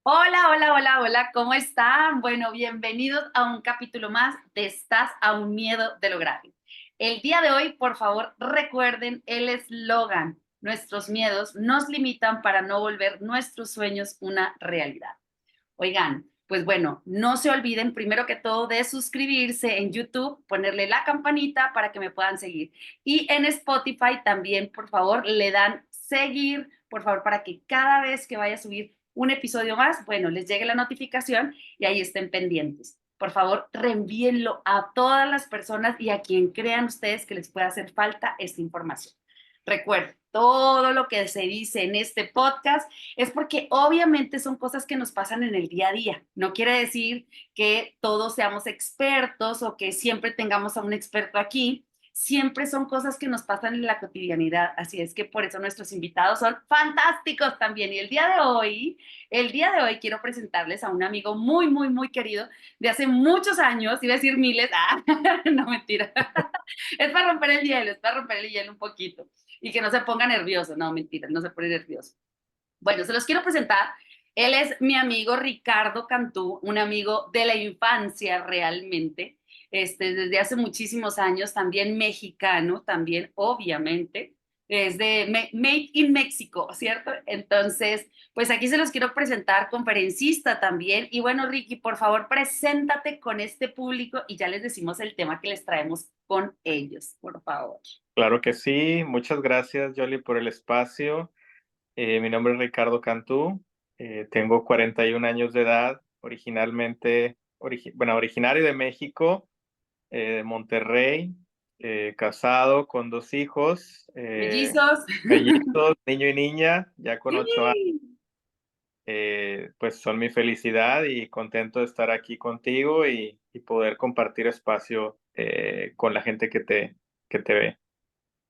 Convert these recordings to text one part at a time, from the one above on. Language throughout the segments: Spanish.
Hola, hola, hola, hola, ¿cómo están? Bueno, bienvenidos a un capítulo más de Estás a un miedo de lograrlo. El día de hoy, por favor, recuerden el eslogan: nuestros miedos nos limitan para no volver nuestros sueños una realidad. Oigan, pues bueno, no se olviden primero que todo de suscribirse en YouTube, ponerle la campanita para que me puedan seguir. Y en Spotify también, por favor, le dan seguir, por favor, para que cada vez que vaya a subir un episodio más, bueno, les llegue la notificación y ahí estén pendientes. Por favor, reenvíenlo a todas las personas y a quien crean ustedes que les pueda hacer falta esta información. Recuerden, todo lo que se dice en este podcast es porque obviamente son cosas que nos pasan en el día a día. No quiere decir que todos seamos expertos o que siempre tengamos a un experto aquí. Siempre son cosas que nos pasan en la cotidianidad. Así es que por eso nuestros invitados son fantásticos también. Y el día de hoy quiero presentarles a un amigo muy, muy, muy querido de hace muchos años. Iba a decir miles. No, mentira. Es para romper el hielo, es para romper el hielo un poquito y que no se ponga nervioso. No, mentira, no se pone nervioso. Bueno, se los quiero presentar. Él es mi amigo Ricardo Cantú, un amigo de la infancia realmente, desde hace muchísimos años, también mexicano, también obviamente, es de Made in México, ¿cierto? Entonces, pues aquí se los quiero presentar, conferencista también. Y bueno, Ricky, por favor, preséntate con este público y ya les decimos el tema que les traemos con ellos, por favor. Claro que sí, muchas gracias, Yoli, por el espacio. Mi nombre es Ricardo Cantú, tengo 41 años de edad, originario de México, de Monterrey, casado con dos hijos, Mellizos. mellizos, niño y niña, ya con 8 años. Pues son mi felicidad y contento de estar aquí contigo y poder compartir espacio con la gente que te ve.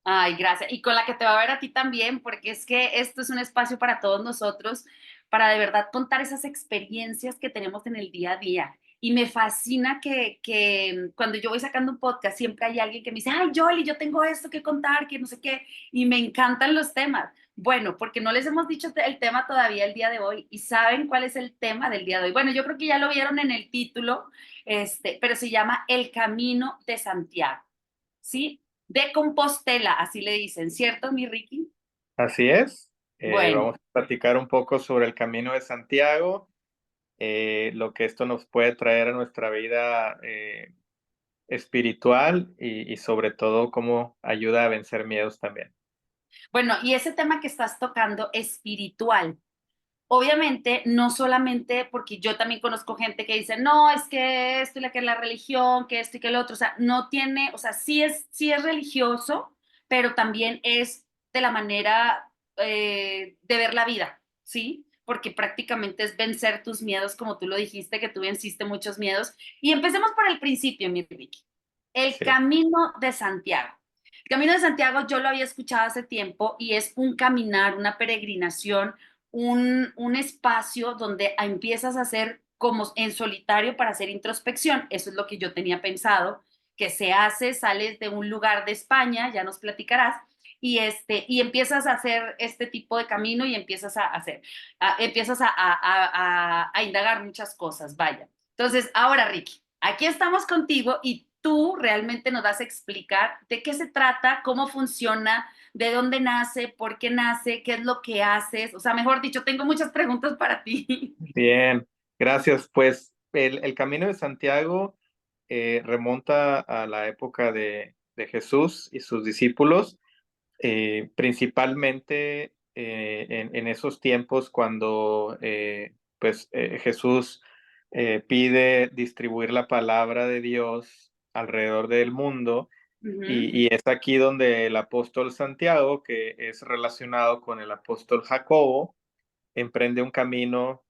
Ay, gracias. Y con la que te va a ver a ti también, porque es que esto es un espacio para todos nosotros, para de verdad contar esas experiencias que tenemos en el día a día. Y me fascina que cuando yo voy sacando un podcast, siempre hay alguien que me dice, ay, Jolly, yo tengo esto que contar, que no sé qué, y me encantan los temas. Bueno, porque no les hemos dicho el tema todavía el día de hoy, y saben cuál es el tema del día de hoy. Bueno, yo creo que ya lo vieron en el título, pero se llama El Camino de Santiago. ¿Sí? De Compostela, así le dicen, ¿cierto, mi Ricky? Así es. Bueno, Vamos a platicar un poco sobre el Camino de Santiago, lo que esto nos puede traer a nuestra vida espiritual y sobre todo cómo ayuda a vencer miedos también. bueno, y ese tema que estás tocando, espiritual, obviamente no solamente porque yo también conozco gente que dice, no, es que esto y la que es la religión, que esto y que el otro, o sea, no tiene, o sea, sí es religioso, pero también es de la manera de ver la vida, ¿sí? Porque prácticamente es vencer tus miedos, como tú lo dijiste, que tú venciste muchos miedos. Y empecemos por el principio, mi Ricky. El Sí. Camino de Santiago. El Camino de Santiago yo lo había escuchado hace tiempo y es un caminar, una peregrinación, un espacio donde empiezas a hacer como en solitario para hacer introspección. Eso es lo que yo tenía pensado, que se hace, sales de un lugar de España, ya nos platicarás, y empiezas a hacer este tipo de camino y empiezas a hacer, empiezas a indagar muchas cosas, vaya. Entonces, ahora, Ricky, aquí estamos contigo y tú realmente nos vas a explicar de qué se trata, cómo funciona, de dónde nace, por qué nace, qué es lo que haces. O sea, mejor dicho, tengo muchas preguntas para ti. Bien, gracias. Pues el Camino de Santiago remonta a la época de Jesús y sus discípulos, principalmente en esos tiempos cuando Jesús pide distribuir la palabra de Dios alrededor del mundo Ujú. y es aquí donde el apóstol Santiago, que es relacionado con el apóstol Jacobo, emprende un camino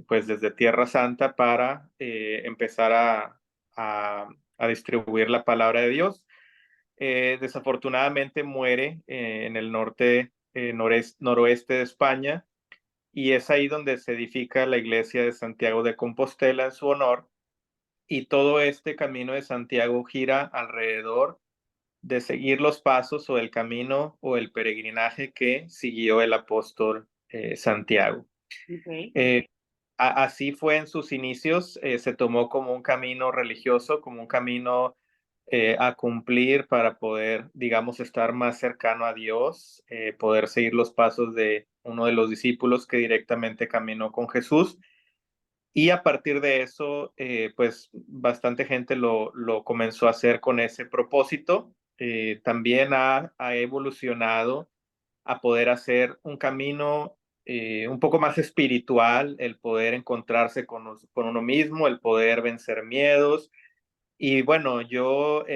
pues desde Tierra Santa para empezar a, a distribuir la palabra de Dios. Desafortunadamente muere en el norte, noroeste de España, y es ahí donde se edifica la iglesia de Santiago de Compostela en su honor, y todo este camino de Santiago gira alrededor de seguir los pasos o el camino o el peregrinaje que siguió el apóstol Santiago. Ok. Eh, así fue en sus inicios, se tomó como un camino religioso, como un camino a cumplir para poder, digamos, estar más cercano a Dios, poder seguir los pasos de uno de los discípulos que directamente caminó con Jesús. Y a partir de eso, pues bastante gente lo comenzó a hacer con ese propósito. También ha evolucionado a poder hacer un camino un poco más espiritual, el poder encontrarse con uno mismo, el poder vencer miedos. Y bueno,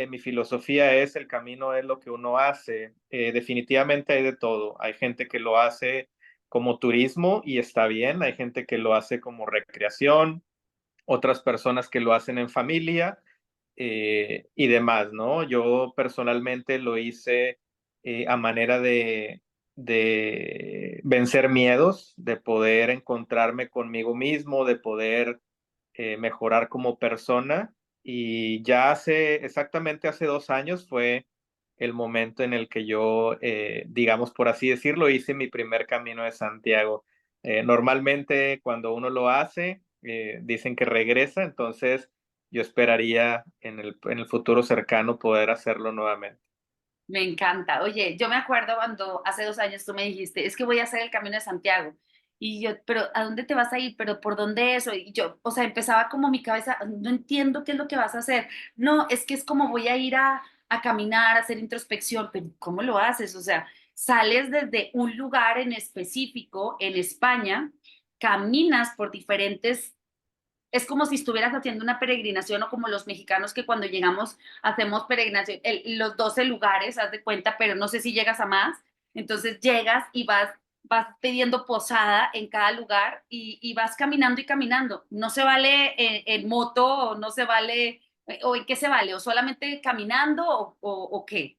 mi filosofía es el camino es lo que uno hace. Definitivamente hay de todo. Hay gente que lo hace como turismo y está bien, hay gente que lo hace como recreación, otras personas que lo hacen en familia y demás, ¿no? Yo personalmente lo hice a manera de vencer miedos, de poder encontrarme conmigo mismo, de poder mejorar como persona. Y ya exactamente hace 2 años fue el momento en el que yo, digamos por así decirlo, hice mi primer camino de Santiago. Normalmente cuando uno lo hace, dicen que regresa, entonces yo esperaría en el futuro cercano poder hacerlo nuevamente. Me encanta. Oye, yo me acuerdo cuando hace 2 años tú me dijiste, es que voy a hacer el Camino de Santiago. Y yo, pero ¿a dónde te vas a ir? ¿Pero por dónde eso? Y yo, o sea, empezaba como mi cabeza, no entiendo qué es lo que vas a hacer. No, es que es como voy a ir a caminar, a hacer introspección, pero ¿cómo lo haces? O sea, sales desde un lugar en específico en España, caminas por diferentes, es como si estuvieras haciendo una peregrinación o como los mexicanos que cuando llegamos hacemos peregrinación, los 12 lugares, haz de cuenta, pero no sé si llegas a más. Entonces llegas y vas pidiendo posada en cada lugar y vas caminando y caminando. No se vale en moto o no se vale, o en qué se vale, o solamente caminando o qué.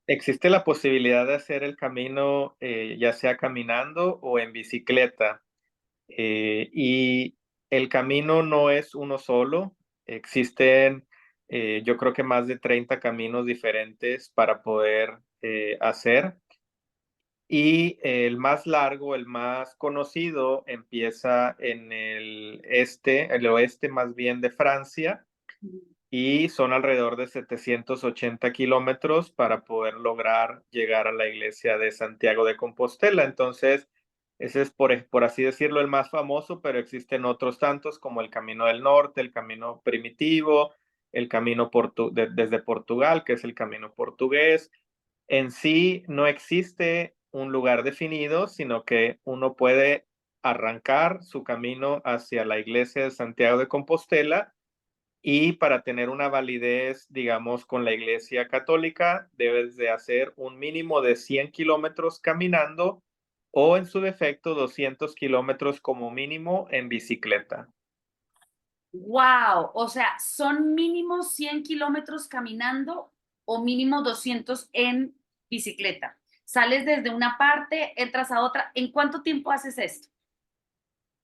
Existe la posibilidad de hacer el camino ya sea caminando o en bicicleta. Y el camino no es uno solo, existen yo creo que más de 30 caminos diferentes para poder hacer. Y el más largo, el más conocido, empieza en el oeste más bien de Francia, y son alrededor de 780 kilómetros para poder lograr llegar a la iglesia de Santiago de Compostela. Entonces, ese es, por así decirlo, el más famoso, pero existen otros tantos como el Camino del Norte, el Camino Primitivo, el Camino desde Portugal, que es el Camino Portugués. En sí no existe un lugar definido, sino que uno puede arrancar su camino hacia la iglesia de Santiago de Compostela, y para tener una validez, digamos, con la Iglesia Católica, debes de hacer un mínimo de 100 kilómetros caminando o en su defecto 200 kilómetros como mínimo en bicicleta. Wow, o sea, son mínimo 100 kilómetros caminando o mínimo 200 en bicicleta. Sales desde una parte, entras a otra. ¿En cuánto tiempo haces esto?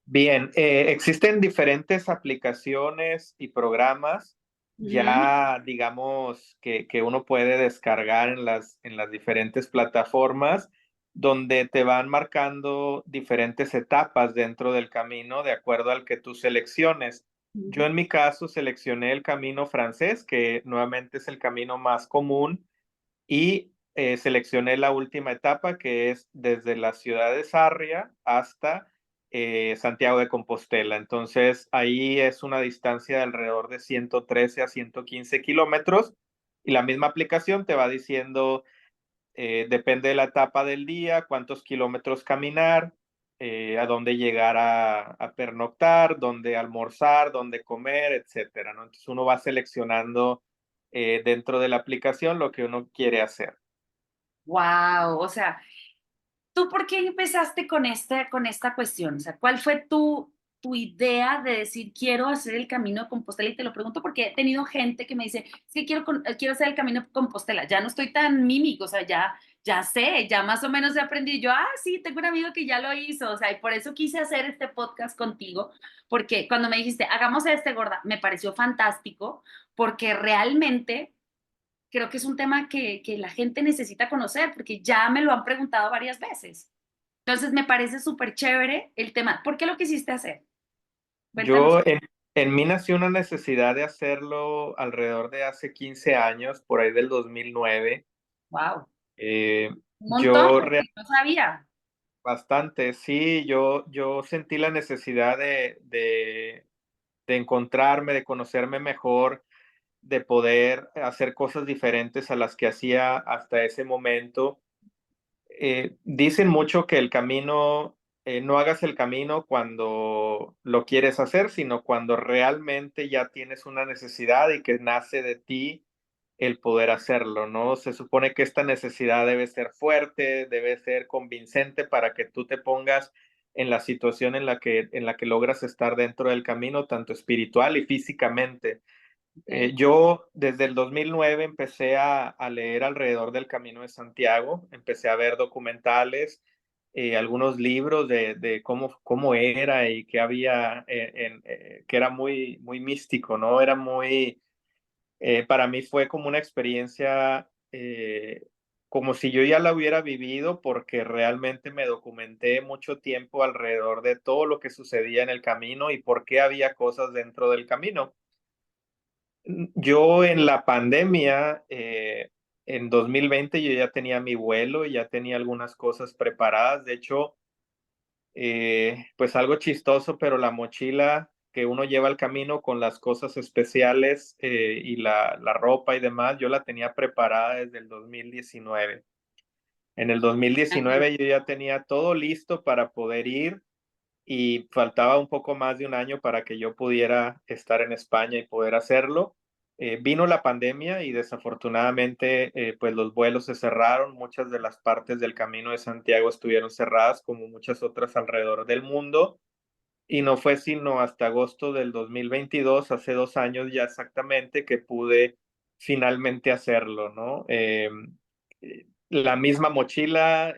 Bien, existen diferentes aplicaciones y programas Ujú. ya, digamos, que uno puede descargar en las diferentes plataformas, donde te van marcando diferentes etapas dentro del camino de acuerdo al que tú selecciones. Yo en mi caso seleccioné el camino francés, que nuevamente es el camino más común, y seleccioné la última etapa, que es desde la ciudad de Sarria hasta Santiago de Compostela. Entonces, ahí es una distancia de alrededor de 113 a 115 kilómetros, y la misma aplicación te va diciendo, depende de la etapa del día, cuántos kilómetros caminar, a dónde llegar a pernoctar, dónde almorzar, dónde comer, etcétera, ¿no? Entonces uno va seleccionando dentro de la aplicación lo que uno quiere hacer. Wow, o sea, ¿tú por qué empezaste con esta cuestión? O sea, ¿cuál fue tu idea de decir quiero hacer el Camino de Compostela? Y te lo pregunto porque he tenido gente que me dice, es que quiero hacer el Camino de Compostela. Ya no estoy tan mímico, o sea, ya sé, ya más o menos he aprendido. Yo, sí, tengo un amigo que ya lo hizo, o sea, y por eso quise hacer este podcast contigo, porque cuando me dijiste, hagamos este, gorda, me pareció fantástico, porque realmente creo que es un tema que la gente necesita conocer, porque ya me lo han preguntado varias veces. Entonces me parece súper chévere el tema. ¿Por qué lo quisiste hacer? Cuéntanos. En mí nació una necesidad de hacerlo alrededor de hace 15 años, por ahí del 2009. Wow, Eh, un montón, yo porque no sabía. bastante, sí, yo sentí la necesidad de encontrarme, de conocerme mejor, de poder hacer cosas diferentes a las que hacía hasta ese momento. Dicen mucho que el camino, no hagas el camino cuando lo quieres hacer, sino cuando realmente ya tienes una necesidad y que nace de ti el poder hacerlo, ¿no? Se supone que esta necesidad debe ser fuerte, debe ser convincente para que tú te pongas en la situación en la que logras estar dentro del camino, tanto espiritual y físicamente. Ok. Yo desde el 2009 empecé a leer alrededor del Camino de Santiago, empecé a ver documentales, algunos libros de cómo era y qué había, que era muy, muy místico, ¿no? Era muy, para mí fue como una experiencia, como si yo ya la hubiera vivido, porque realmente me documenté mucho tiempo alrededor de todo lo que sucedía en el camino y por qué había cosas dentro del camino. Yo en la pandemia, en 2020, yo ya tenía mi vuelo, ya tenía algunas cosas preparadas. De hecho, pues algo chistoso, pero la mochila que uno lleva al camino con las cosas especiales y la ropa y demás, yo la tenía preparada desde el 2019. En el 2019 yo ya tenía todo listo para poder ir y faltaba un poco más de un año para que yo pudiera estar en España y poder hacerlo. Vino la pandemia y desafortunadamente pues los vuelos se cerraron, muchas de las partes del Camino de Santiago estuvieron cerradas como muchas otras alrededor del mundo y no fue sino hasta agosto del 2022, hace 2 años ya exactamente, que pude finalmente hacerlo, ¿no? La misma mochila,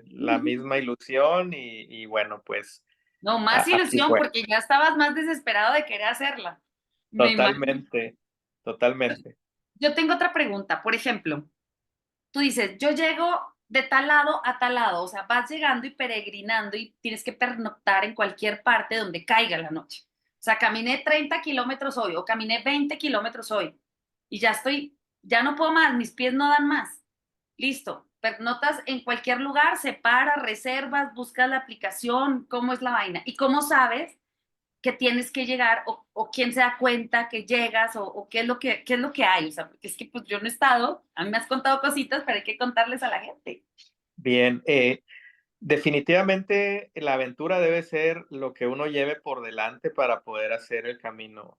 la misma ilusión y bueno, pues No, más así ilusión fue. porque ya estabas más desesperado de querer hacerla. Me imagino. Totalmente, totalmente. Yo tengo otra pregunta. Por ejemplo, tú dices, yo llego de tal lado a tal lado, o sea, vas llegando y peregrinando y tienes que pernoctar en cualquier parte donde caiga la noche. O sea, caminé 30 kilómetros hoy o caminé 20 kilómetros hoy y ya estoy, ya no puedo más, mis pies no dan más. Listo, pernotas en cualquier lugar, separas, reservas, buscas la aplicación, cómo es la vaina y cómo sabes que tienes que llegar o quién se da cuenta que llegas o qué es lo que hay. O sea, porque es que pues yo no he estado, a mí me has contado cositas, pero hay que contarles a la gente. Bien, definitivamente la aventura debe ser lo que uno lleve por delante para poder hacer el camino.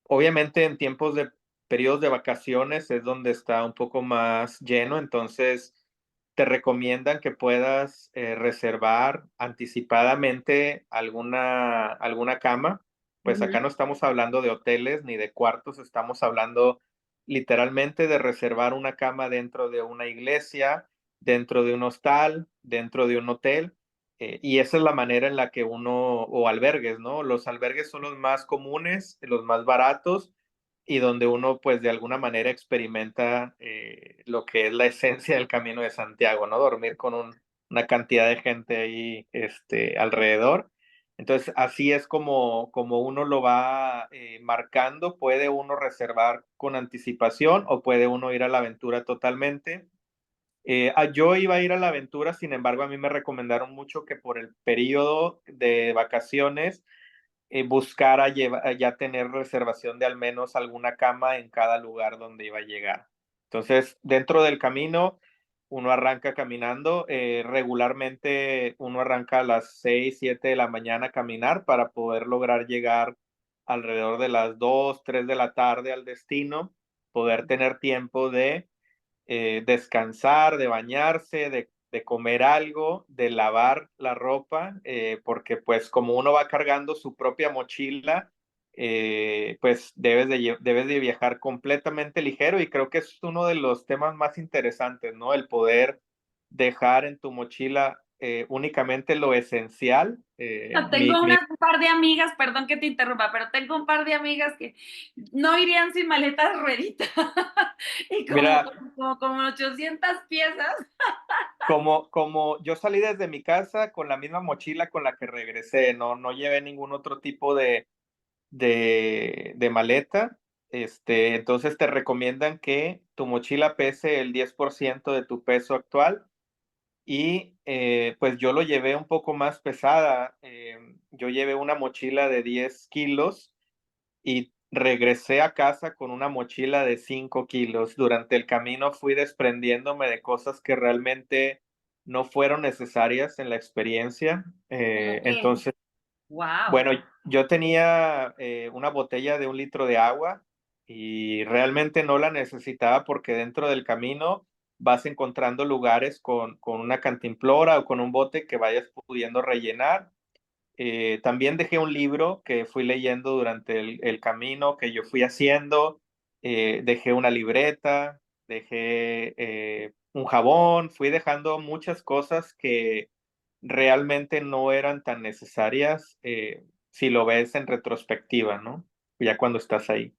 Obviamente en tiempos de periodos de vacaciones es donde está un poco más lleno, entonces te recomiendan que puedas reservar anticipadamente alguna cama. Pues acá Ujú. no estamos hablando de hoteles ni de cuartos, estamos hablando literalmente de reservar una cama dentro de una iglesia, dentro de un hostal, dentro de un hotel. Y esa es la manera en la que uno, o albergues, ¿no? Los albergues son los más comunes, los más baratos y donde uno pues de alguna manera experimenta lo que es la esencia del Camino de Santiago, ¿no? Dormir con una cantidad de gente ahí alrededor. Entonces así es como uno lo va marcando, puede uno reservar con anticipación o puede uno ir a la aventura totalmente. Yo iba a ir a la aventura, sin embargo, a mí me recomendaron mucho que por el periodo de vacaciones buscara ya tener reservación de al menos alguna cama en cada lugar donde iba a llegar. Entonces, dentro del camino, uno arranca caminando. Regularmente, uno arranca a las 6, 7 de la mañana a caminar para poder lograr llegar alrededor de las 2, 3 de la tarde al destino, poder tener tiempo de descansar, de bañarse, de comer algo, de lavar la ropa, porque pues como uno va cargando su propia mochila, pues debes de viajar completamente ligero y creo que es uno de los temas más interesantes, ¿no? El poder dejar en tu mochila únicamente lo esencial. Tengo un par de amigas, perdón que te interrumpa, pero tengo un par de amigas que no irían sin maletas rueditas y Mira, como 800 piezas. como yo salí desde mi casa con la misma mochila con la que regresé, no llevé ningún otro tipo de maleta. Entonces te recomiendan que tu mochila pese el 10% de tu peso actual y pues yo lo llevé un poco más pesada. Yo llevé una mochila de 10 kilos y regresé a casa con una mochila de 5 kilos. Durante el camino fui desprendiéndome de cosas que realmente no fueron necesarias en la experiencia. ¿Cómo qué? Entonces, Wow, bueno, yo tenía una botella de 1 litro de agua y realmente no la necesitaba porque dentro del camino vas encontrando lugares con una cantimplora o con un bote que vayas pudiendo rellenar. También dejé un libro que fui leyendo durante el camino que yo fui haciendo. Dejé una libreta, dejé un jabón, fui dejando muchas cosas que realmente no eran tan necesarias si lo ves en retrospectiva, ¿no? Ya cuando estás ahí.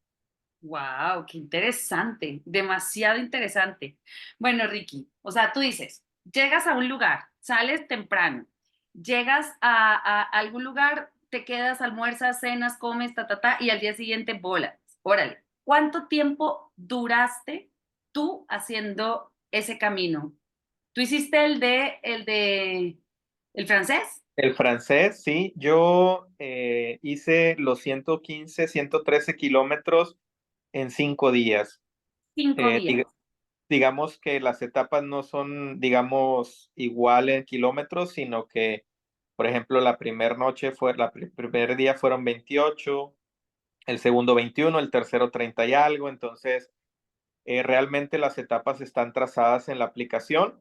wow, qué interesante, demasiado interesante. Bueno, Ricky, o sea, tú dices, llegas a un lugar, sales temprano, llegas a algún lugar, te quedas, almuerzas, cenas, comes, y al día siguiente bolas. Órale, ¿cuánto tiempo duraste tú haciendo ese camino? ¿Tú hiciste el francés? El francés, sí, yo hice los 115, 113 kilómetros en 5 días. 5 días. Digamos que las etapas no son, digamos, igual en kilómetros, sino que, por ejemplo, la primera noche primer día fueron 28, el segundo 21, el tercero 30 y algo. Entonces, realmente las etapas están trazadas en la aplicación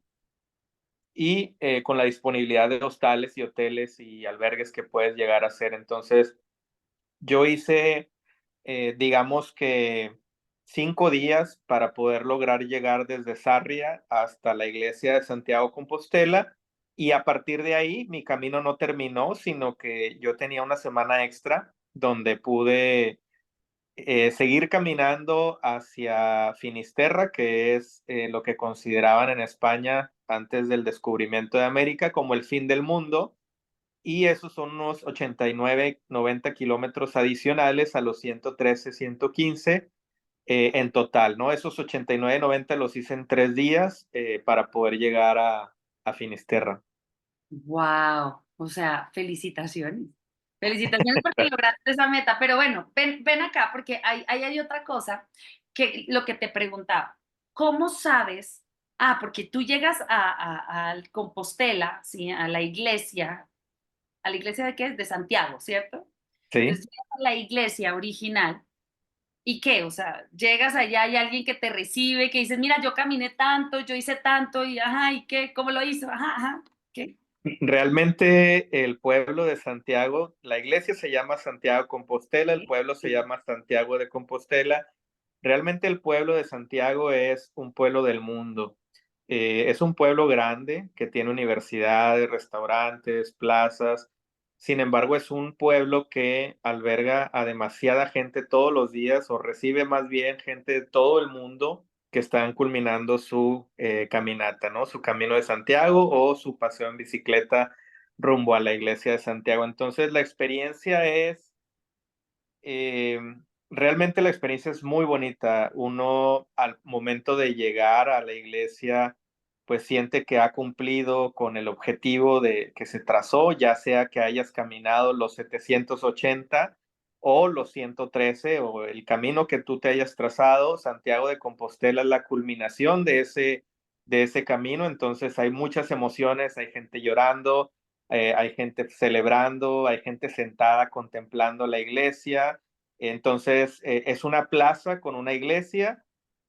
y con la disponibilidad de hostales y hoteles y albergues que puedes llegar a hacer. Entonces, yo hice, digamos que 5 días para poder lograr llegar desde Sarria hasta la iglesia de Santiago Compostela, y a partir de ahí mi camino no terminó, sino que yo tenía una semana extra donde pude seguir caminando hacia Finisterra, que es lo que consideraban en España antes del descubrimiento de América como el fin del mundo, y esos son unos 89, 90 kilómetros adicionales a los 113, 115 en total, ¿no? Esos 89, 90 los hice en 3 días para poder llegar a Finisterra. Wow, o sea, felicitaciones. Felicitaciones porque lograste esa meta. Pero bueno, ven acá porque ahí hay otra cosa que lo que te preguntaba. ¿Cómo sabes? Ah, porque tú llegas al Compostela, ¿sí? ¿A la iglesia de qué es? De Santiago, ¿cierto? Sí. Entonces llegas a la iglesia original. ¿Y qué? O sea, llegas allá, hay alguien que te recibe, que dices, mira, yo caminé tanto, yo hice tanto, y ajá, ¿y qué? ¿Cómo lo hizo? Ajá, ajá, ¿qué? Realmente el pueblo de Santiago, la iglesia se llama Santiago Compostela, el Sí, pueblo se sí. llama Santiago de Compostela. Realmente el pueblo de Santiago es un pueblo del mundo. Es un pueblo grande que tiene universidades, restaurantes, plazas. Sin embargo, es un pueblo que alberga a demasiada gente todos los días, o recibe más bien gente de todo el mundo que están culminando su caminata, ¿no? Su camino de Santiago o su paseo en bicicleta rumbo a la iglesia de Santiago. Entonces, la experiencia es eh, realmente la experiencia es muy bonita. Uno al momento de llegar a la iglesia, pues siente que ha cumplido con el objetivo de que se trazó, ya sea que hayas caminado los 780 o los 113 o el camino que tú te hayas trazado. Santiago de Compostela es la culminación de ese camino. Entonces hay muchas emociones, hay gente llorando, hay gente celebrando, hay gente sentada contemplando la iglesia. Entonces, es una plaza con una iglesia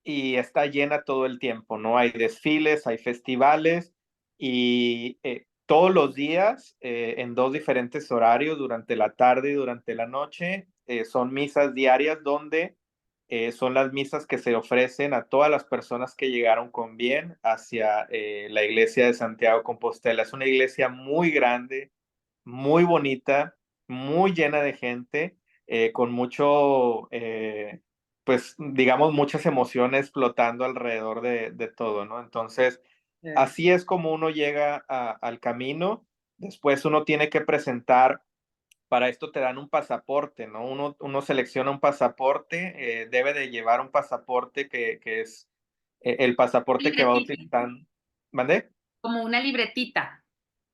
y está llena todo el tiempo, ¿no? Hay desfiles, hay festivales y todos los días, en dos diferentes horarios, durante la tarde y durante la noche, son misas diarias donde son las misas que se ofrecen a todas las personas que llegaron con bien hacia la iglesia de Santiago de Compostela. Es una iglesia muy grande, muy bonita, muy llena de gente, con mucho, pues digamos, muchas emociones flotando alrededor de todo, ¿no? Entonces, Sí. así es como uno llega al camino. Después uno tiene que presentar, para esto te dan un pasaporte, ¿no? Uno selecciona un pasaporte, debe de llevar un pasaporte que es el pasaporte que va a Libretita, utilizar. ¿Mande? como una libretita.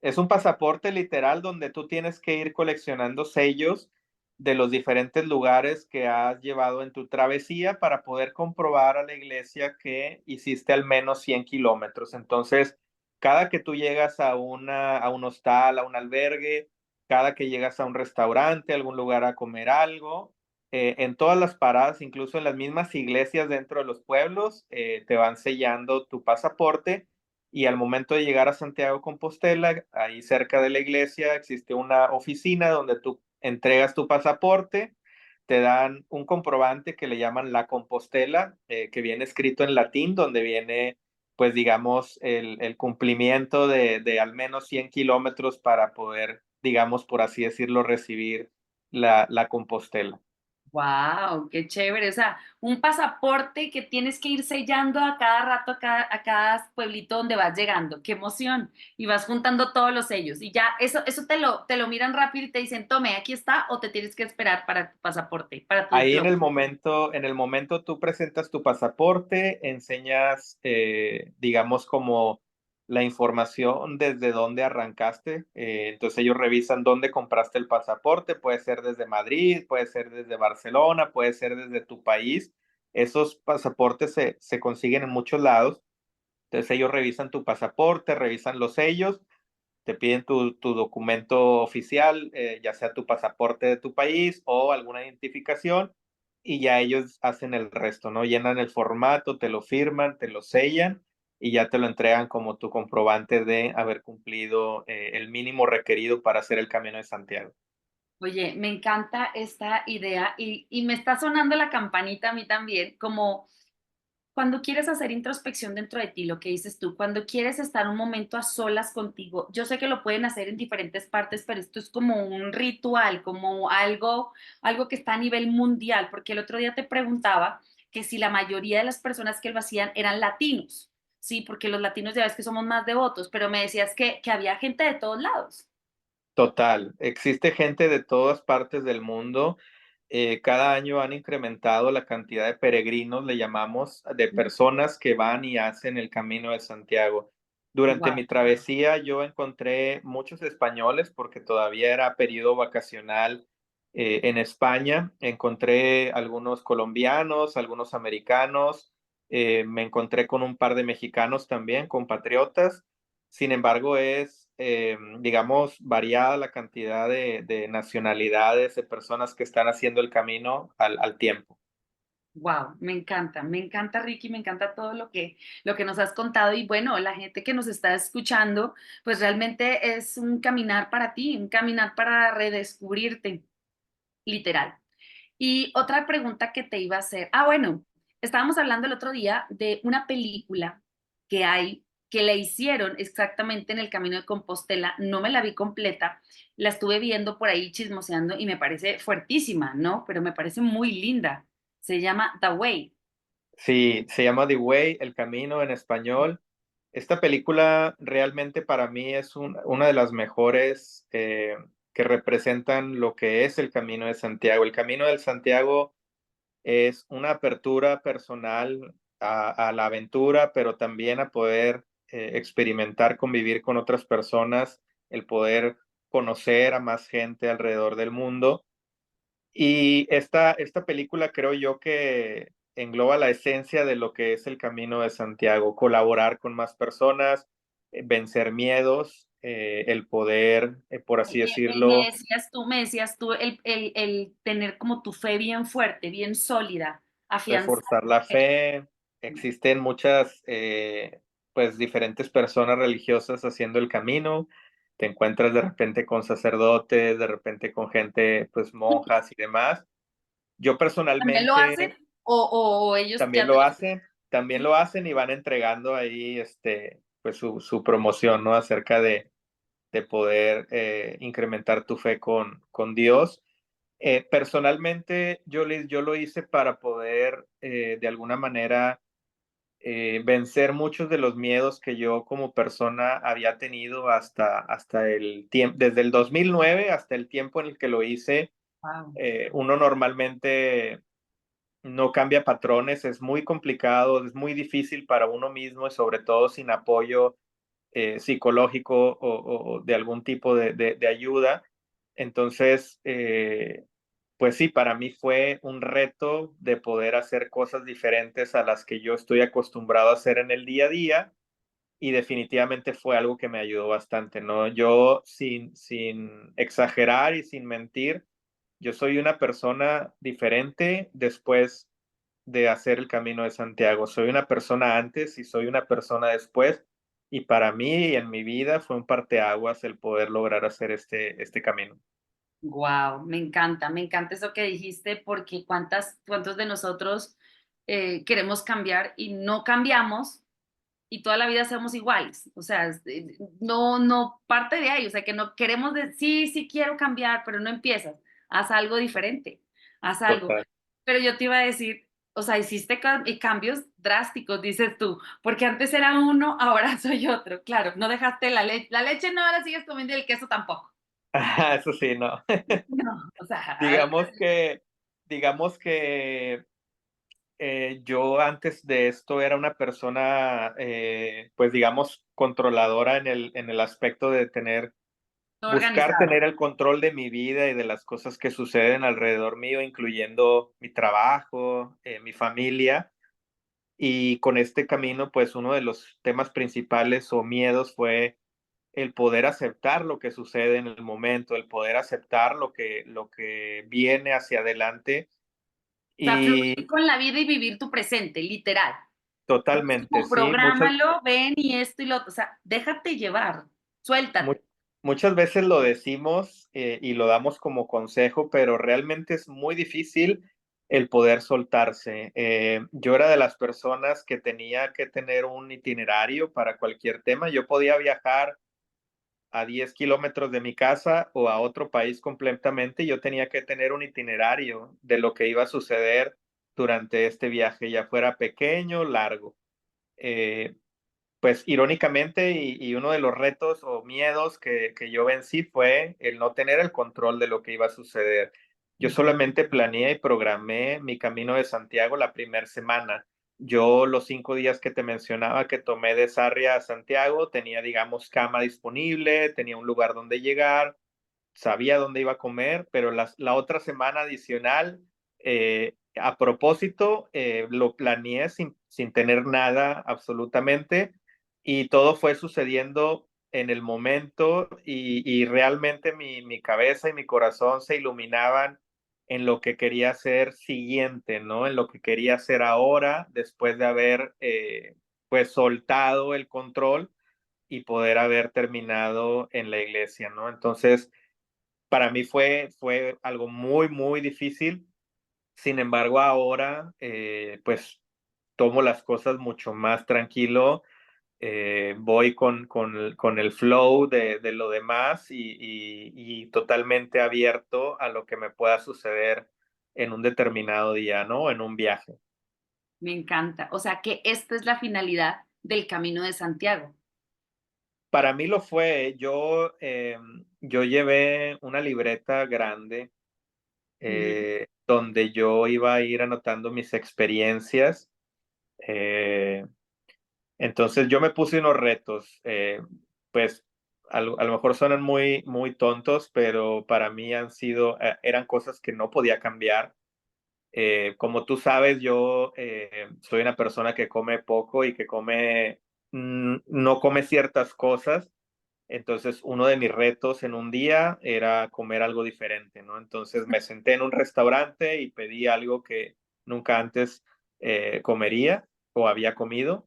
Es un pasaporte literal donde tú tienes que ir coleccionando sellos de los diferentes lugares que has llevado en tu travesía para poder comprobar a la iglesia que hiciste al menos 100 kilómetros. Entonces, cada que tú llegas a un hostal, a un albergue, cada que llegas a un restaurante, a algún lugar a comer algo, en todas las paradas, incluso en las mismas iglesias dentro de los pueblos, te van sellando tu pasaporte y al momento de llegar a Santiago de Compostela, ahí cerca de la iglesia existe una oficina donde tú entregas tu pasaporte, te dan un comprobante que le llaman la Compostela, que viene escrito en latín, donde viene, pues digamos, el cumplimiento de al menos 100 kilómetros para poder, digamos, por así decirlo, recibir la Compostela. Wow, qué chévere. O sea, un pasaporte que tienes que ir sellando a cada rato, a cada pueblito donde vas llegando. Qué emoción. Y vas juntando todos los sellos. Y ya, eso te lo miran rápido y te dicen, tome, aquí está, o te tienes que esperar para tu pasaporte, para tu Ahí diploma. en el momento tú presentas tu pasaporte, enseñas, digamos, como la información desde dónde arrancaste. Entonces ellos revisan dónde compraste el pasaporte. Puede ser desde Madrid, puede ser desde Barcelona, puede ser desde tu país. Esos pasaportes se consiguen en muchos lados. Entonces ellos revisan tu pasaporte, revisan los sellos, te piden tu documento oficial, ya sea tu pasaporte de tu país o alguna identificación, y ya ellos hacen el resto, ¿no? Llenan el formato, te lo firman, te lo sellan y ya te lo entregan como tu comprobante de haber cumplido el mínimo requerido para hacer el Camino de Santiago. Oye, me encanta esta idea y me está sonando la campanita a mí también, como cuando quieres hacer introspección dentro de ti, lo que dices tú, cuando quieres estar un momento a solas contigo, yo sé que lo pueden hacer en diferentes partes, pero esto es como un ritual, como algo que está a nivel mundial, porque el otro día te preguntaba que si la mayoría de las personas que lo hacían eran latinos, sí, porque los latinos ya ves que somos más devotos, pero me decías que había gente de todos lados. Total, existe gente de todas partes del mundo. Cada año han incrementado la cantidad de peregrinos, le llamamos, de personas que van y hacen el Camino de Santiago. Durante Wow, mi travesía yo encontré muchos españoles porque todavía era periodo vacacional en España. Encontré algunos colombianos, algunos americanos, me encontré con un par de mexicanos también, compatriotas. Sin embargo, es, digamos, variada la cantidad de nacionalidades, de personas que están haciendo el camino al tiempo. wow, me encanta Ricky, me encanta todo lo que nos has contado y bueno, la gente que nos está escuchando, pues realmente es un caminar para ti, un caminar para redescubrirte, literal. Y otra pregunta que te iba a hacer, bueno, estábamos hablando el otro día de una película que hay, que le hicieron exactamente en el Camino de Compostela, no me la vi completa, la estuve viendo por ahí chismoseando y me parece fuertísima, ¿no? Pero me parece muy linda. Se llama The Way. Sí, se llama The Way, El Camino en español. Esta película realmente para mí es una de las mejores que representan lo que es el Camino de Santiago. El Camino de Santiago es una apertura personal a la aventura, pero también a poder experimentar, convivir con otras personas, el poder conocer a más gente alrededor del mundo. Y esta película creo yo que engloba la esencia de lo que es el Camino de Santiago, colaborar con más personas, vencer miedos, el poder, por así decirlo, Me decías tú el tener como tu fe bien fuerte, bien sólida, afianzada. reforzar la fe. Existen muchas, pues, diferentes personas religiosas haciendo el camino. Te encuentras de repente con sacerdotes, de repente con gente, pues, monjas y demás. Yo ¿También lo personalmente, hacen? o ellos también ya te lo los... hacen, también lo hacen y van entregando ahí pues su promoción, ¿no? Acerca de poder incrementar tu fe con Dios. Personalmente, yo lo hice para poder de alguna manera vencer muchos de los miedos que yo como persona había tenido hasta el tiempo, desde el 2009 hasta el tiempo en el que lo hice. Wow. Uno normalmente no cambia patrones, es muy complicado, es muy difícil para uno mismo y sobre todo sin apoyo psicológico o de algún tipo de ayuda. Entonces, pues sí, para mí fue un reto de poder hacer cosas diferentes a las que yo estoy acostumbrado a hacer en el día a día y definitivamente fue algo que me ayudó bastante, ¿no? Yo sin exagerar y sin mentir, yo soy una persona diferente después de hacer el Camino de Santiago. Soy una persona antes y soy una persona después. Y para mí y en mi vida fue un parteaguas el poder lograr hacer este camino. Wow, me encanta eso que dijiste, porque cuántos de nosotros queremos cambiar y no cambiamos y toda la vida somos iguales. O sea, no parte de ahí. O sea, que no queremos decir, sí, sí quiero cambiar, pero no empiezas. Haz algo diferente, haz algo. Total. Pero yo te iba a decir, o sea, hiciste cambios drásticos, dices tú, porque antes era uno, ahora soy otro. Claro, no dejaste la leche no, ahora sigues comiendo y el queso tampoco. Eso sí, no. No, o sea, Digamos que, digamos que yo antes de esto era una persona, pues digamos, controladora en el aspecto de buscar organizado. tener el control de mi vida y de las cosas que suceden alrededor mío, incluyendo mi trabajo, mi familia. Y con este camino, pues uno de los temas principales o miedos fue el poder aceptar lo que sucede en el momento, el poder aceptar lo que viene hacia adelante. O sea, Y fluir con la vida y vivir tu presente, literal. No es totalmente, como sí, muchas, prográmalo, ven y esto y lo otro. O sea, déjate llevar, mu- suéltate. muchas veces lo decimos y lo damos como consejo, pero realmente es muy difícil el poder soltarse. Yo era de las personas que tenía que tener un itinerario para cualquier tema. Yo podía viajar a 10 kilómetros de mi casa o a otro país completamente. Yo tenía que tener un itinerario de lo que iba a suceder durante este viaje, ya fuera pequeño, largo. Eh, pues irónicamente, y uno de los retos o miedos que yo vencí fue el no tener el control de lo que iba a suceder. Yo solamente planeé y programé mi camino de Santiago la primera semana. Yo los 5 días que te mencionaba que tomé de Sarria a Santiago, tenía, digamos, cama disponible, tenía un lugar donde llegar, sabía dónde iba a comer, pero la otra semana adicional, a propósito, lo planeé sin tener nada absolutamente y todo fue sucediendo en el momento y realmente mi cabeza y mi corazón se iluminaban en lo que quería hacer siguiente, ¿no? En lo que quería hacer ahora, después de haber pues soltado el control y poder haber terminado en la iglesia, ¿no? Entonces, para mí fue algo muy, muy difícil. Sin embargo, ahora, pues tomo las cosas mucho más tranquilo, voy con el flow de lo demás y totalmente abierto a lo que me pueda suceder en un determinado día, ¿no? En un viaje. Me encanta. O sea, que esta es la finalidad del Camino de Santiago. Para mí lo fue, yo llevé una libreta grande Ujú. donde yo iba a ir anotando mis experiencias. eh, entonces yo me puse unos retos, pues a lo mejor suenan muy, muy tontos, pero para mí eran cosas que no podía cambiar. Como tú sabes, yo soy una persona que come poco y que no come ciertas cosas. Entonces, uno de mis retos en un día era comer algo diferente, ¿no? Entonces me senté en un restaurante y pedí algo que nunca antes comería o había comido,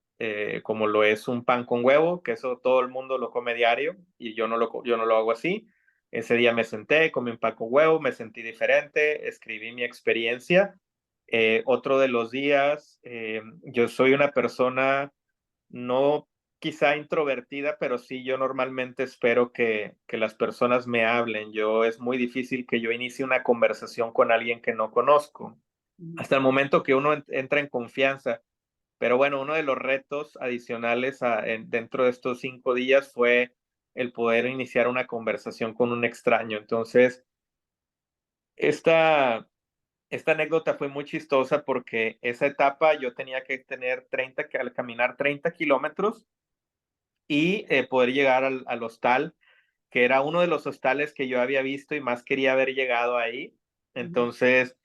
como lo es un pan con huevo, que eso todo el mundo lo come diario y yo no lo hago así. Ese día me senté, comí un pan con huevo, me sentí diferente, escribí mi experiencia Otro de los días, yo soy una persona no quizá introvertida, pero sí yo normalmente espero que las personas me hablen. Yo es muy difícil que yo inicie una conversación con alguien que no conozco, Ujú. hasta el momento que uno entra en confianza. Pero bueno, uno de los retos adicionales dentro de estos 5 días fue el poder iniciar una conversación con un extraño. Entonces, esta, esta anécdota fue muy chistosa porque esa etapa yo tenía que tener al caminar 30 kilómetros y poder llegar al hostal, que era uno de los hostales que yo había visto y más quería haber llegado ahí. Ujú. Entonces,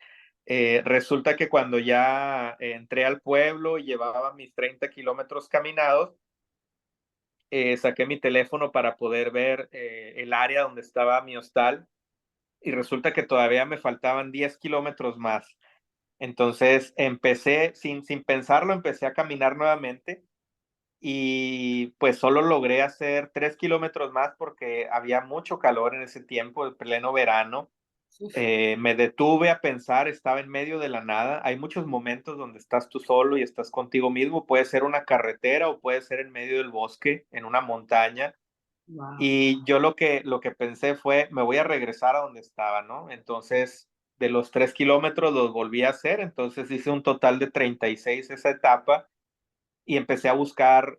resulta que cuando ya entré al pueblo y llevaba mis 30 kilómetros caminados, saqué mi teléfono para poder ver el área donde estaba mi hostal y resulta que todavía me faltaban 10 kilómetros más. Entonces empecé, sin pensarlo, empecé a caminar nuevamente y pues solo logré hacer 3 kilómetros más porque había mucho calor en ese tiempo, en pleno verano. Uf, Me detuve a pensar, estaba en medio de la nada. Hay muchos momentos donde estás tú solo y estás contigo mismo. Puede ser una carretera o puede ser en medio del bosque, en una montaña. wow. Y yo lo que pensé fue, me voy a regresar a donde estaba, ¿no? Entonces, de los 3 kilómetros los volví a hacer. Entonces hice un total de 36 esa etapa y empecé a buscar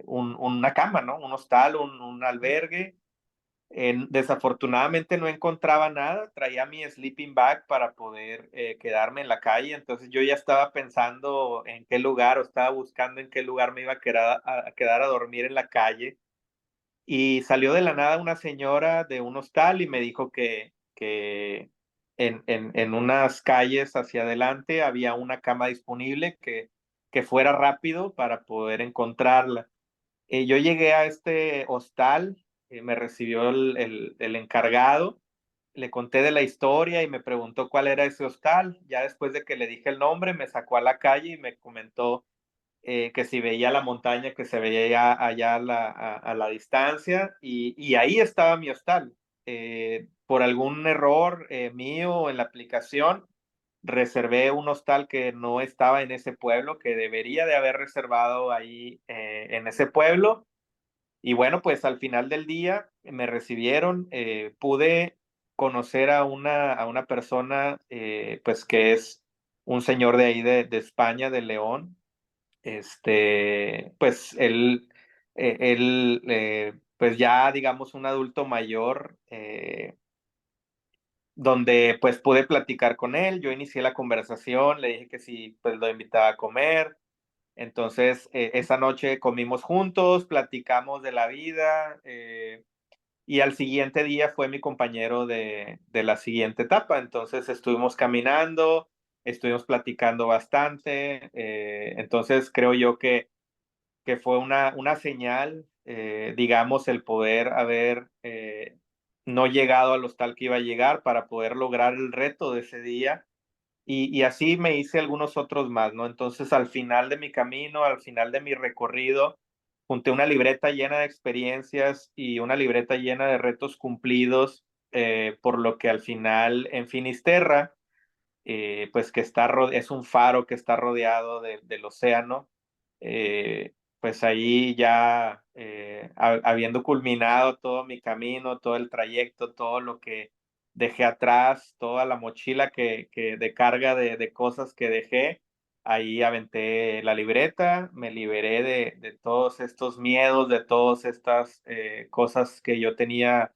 una cama, ¿no? Un hostal, un albergue. Desafortunadamente no encontraba nada, traía mi sleeping bag para poder quedarme en la calle, entonces yo ya estaba pensando en qué lugar o estaba buscando en qué lugar me iba a quedar a dormir en la calle y salió de la nada una señora de un hostal y me dijo que en unas calles hacia adelante había una cama disponible que fuera rápido para poder encontrarla. Yo llegué a este hostal, me recibió el encargado, le conté de la historia y me preguntó cuál era ese hostal. Ya después de que le dije el nombre, me sacó a la calle y me comentó que si veía la montaña que se veía allá a la distancia y ahí estaba mi hostal. Por algún error mío en la aplicación, reservé un hostal que no estaba en ese pueblo, que debería de haber reservado ahí en ese pueblo y bueno, pues al final del día me recibieron, pude conocer a una persona, pues que es un señor de ahí de España, de León. Pues pues ya digamos un adulto mayor, donde pues pude platicar con él. Yo inicié la conversación, le dije que si pues lo invitaba a comer. Entonces, esa noche comimos juntos, platicamos de la vida, y al siguiente día fue mi compañero de la siguiente etapa. Entonces, estuvimos caminando, estuvimos platicando bastante. Entonces, creo yo que fue una señal, digamos, el poder haber no llegado al hostal que iba a llegar para poder lograr el reto de ese día y así me hice algunos otros más, ¿no? Entonces, al final de mi camino, al final de mi recorrido, junté una libreta llena de experiencias y una libreta llena de retos cumplidos, por lo que al final en Finisterra, pues que es un faro que está rodeado del océano, pues ahí ya habiendo culminado todo mi camino, todo el trayecto, todo lo que dejé atrás, toda la mochila de carga de cosas que dejé, ahí aventé la libreta, me liberé de todos estos miedos, de todas estas cosas que yo tenía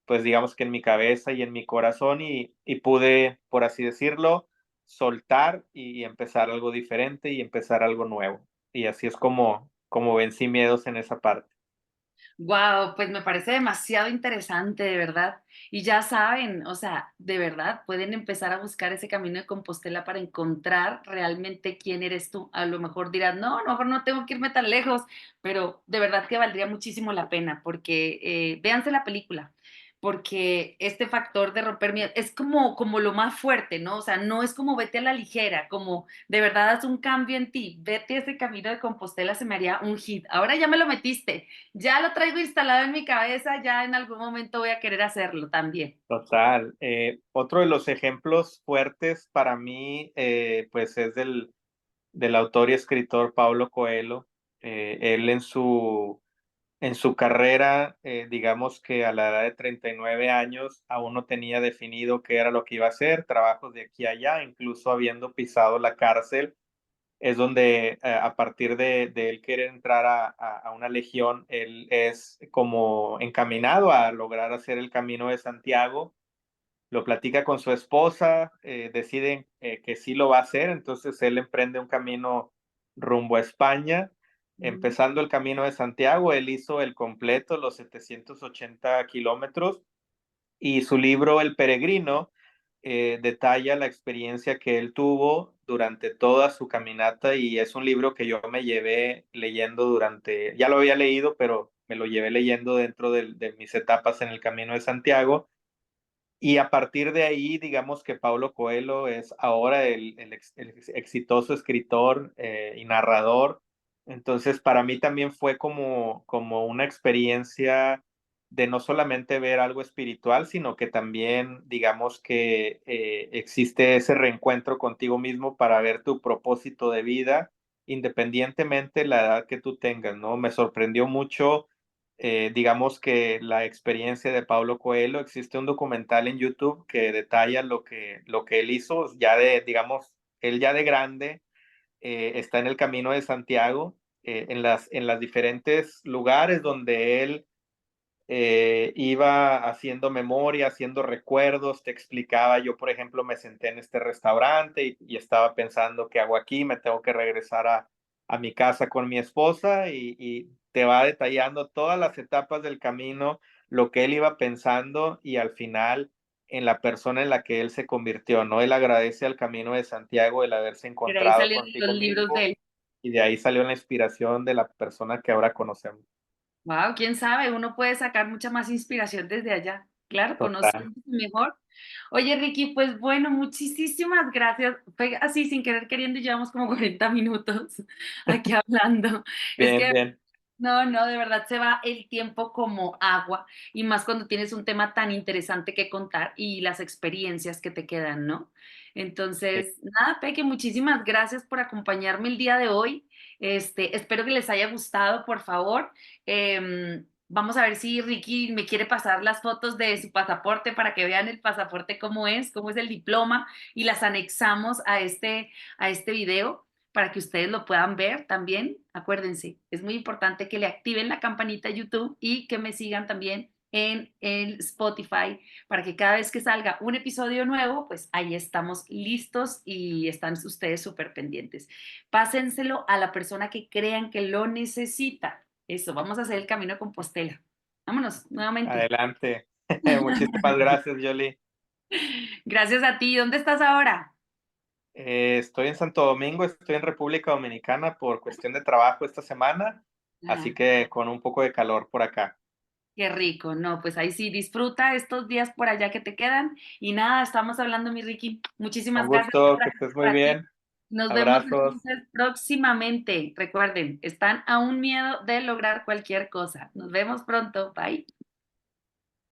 pues digamos que en mi cabeza y en mi corazón y pude, por así decirlo, soltar y empezar algo diferente y empezar algo nuevo. Y así es como vencí miedos en esa parte. Wow, pues me parece demasiado interesante, de verdad. Y ya saben, o sea, de verdad pueden empezar a buscar ese camino de Compostela para encontrar realmente quién eres tú. A lo mejor dirán, no, a lo mejor no tengo que irme tan lejos, pero de verdad que valdría muchísimo la pena porque véanse la película. porque este factor de romper miedo es como lo más fuerte, ¿no? O sea, no es como vete a la ligera, como de verdad haz un cambio en ti, vete a ese camino de Compostela, se me haría un hit. Ahora ya me lo metiste, ya lo traigo instalado en mi cabeza, ya en algún momento voy a querer hacerlo también. Total. Otro de los ejemplos fuertes para mí, pues es del autor y escritor Paulo Coelho. Él en su carrera, digamos que a la edad de 39 años, aún no tenía definido qué era lo que iba a hacer, trabajos de aquí a allá, incluso habiendo pisado la cárcel, es donde a partir de él querer entrar a una legión, él es como encaminado a lograr hacer el Camino de Santiago. Lo platica con su esposa, deciden que sí lo va a hacer, entonces él emprende un camino rumbo a España. Mm. Empezando el Camino de Santiago, él hizo el completo, los 780 kilómetros, y su libro El Peregrino detalla la experiencia que él tuvo durante toda su caminata, y es un libro que yo me llevé leyendo durante, ya lo había leído, pero me lo llevé leyendo dentro de mis etapas en el Camino de Santiago. Y a partir de ahí, digamos que Paulo Coelho es ahora el exitoso escritor y narrador. Entonces, para mí también fue como una experiencia de no solamente ver algo espiritual, sino que también, digamos que existe ese reencuentro contigo mismo para ver tu propósito de vida, independientemente de la edad que tú tengas, ¿no? Me sorprendió mucho, digamos que la experiencia de Paulo Coelho. Existe un documental en YouTube que detalla lo que él hizo ya de, digamos, él ya de grande, está en el Camino de Santiago, en las diferentes lugares donde él iba haciendo memoria, haciendo recuerdos, te explicaba, yo por ejemplo me senté en este restaurante y estaba pensando, ¿qué hago aquí? Me tengo que regresar a mi casa con mi esposa, y te va detallando todas las etapas del camino, lo que él iba pensando, y al final en la persona en la que él se convirtió, ¿no? Él agradece al Camino de Santiago el haberse Pero ahí encontrado salieron los consigo libros de mismo, él. y de ahí salió la inspiración de la persona que ahora conocemos. Wow, quién sabe, uno puede sacar mucha más inspiración desde allá. Claro, Total. conociendo mejor. Oye, Ricky, pues bueno, muchísimas gracias. Fue así, sin querer queriendo, y llevamos como 40 minutos aquí hablando. Es Bien, que bien. no, no, de verdad se va el tiempo como agua, y más cuando tienes un tema tan interesante que contar y las experiencias que te quedan, ¿no? Sí. Entonces, nada, Peque, muchísimas gracias por acompañarme el día de hoy. Espero que les haya gustado, por favor. Vamos a ver si Ricky me quiere pasar las fotos de su pasaporte para que vean el pasaporte cómo es el diploma, y las anexamos a este video para que ustedes lo puedan ver también. Acuérdense, es muy importante que le activen la campanita a YouTube y que me sigan también en el Spotify para que cada vez que salga un episodio nuevo, pues ahí estamos listos y están ustedes súper pendientes. Pásenselo a la persona que crean que lo necesita. Eso, vamos a hacer el camino de Compostela. Vámonos nuevamente. Adelante. Muchísimas gracias, Yoli. Gracias a ti. ¿Dónde estás ahora? Estoy en Santo Domingo, estoy en República Dominicana por cuestión de trabajo esta semana, así Ah, que con un poco de calor por acá. qué rico, no, pues ahí sí, disfruta estos días por allá que te quedan. Y nada, estamos hablando, mi Ricky. Un Muchísimas gracias. gusto, Otra que cosa estés muy para ti. bien. Nos vemos Abrazos. entonces próximamente. Recuerden, están a un miedo de lograr cualquier cosa. Nos vemos pronto. Bye.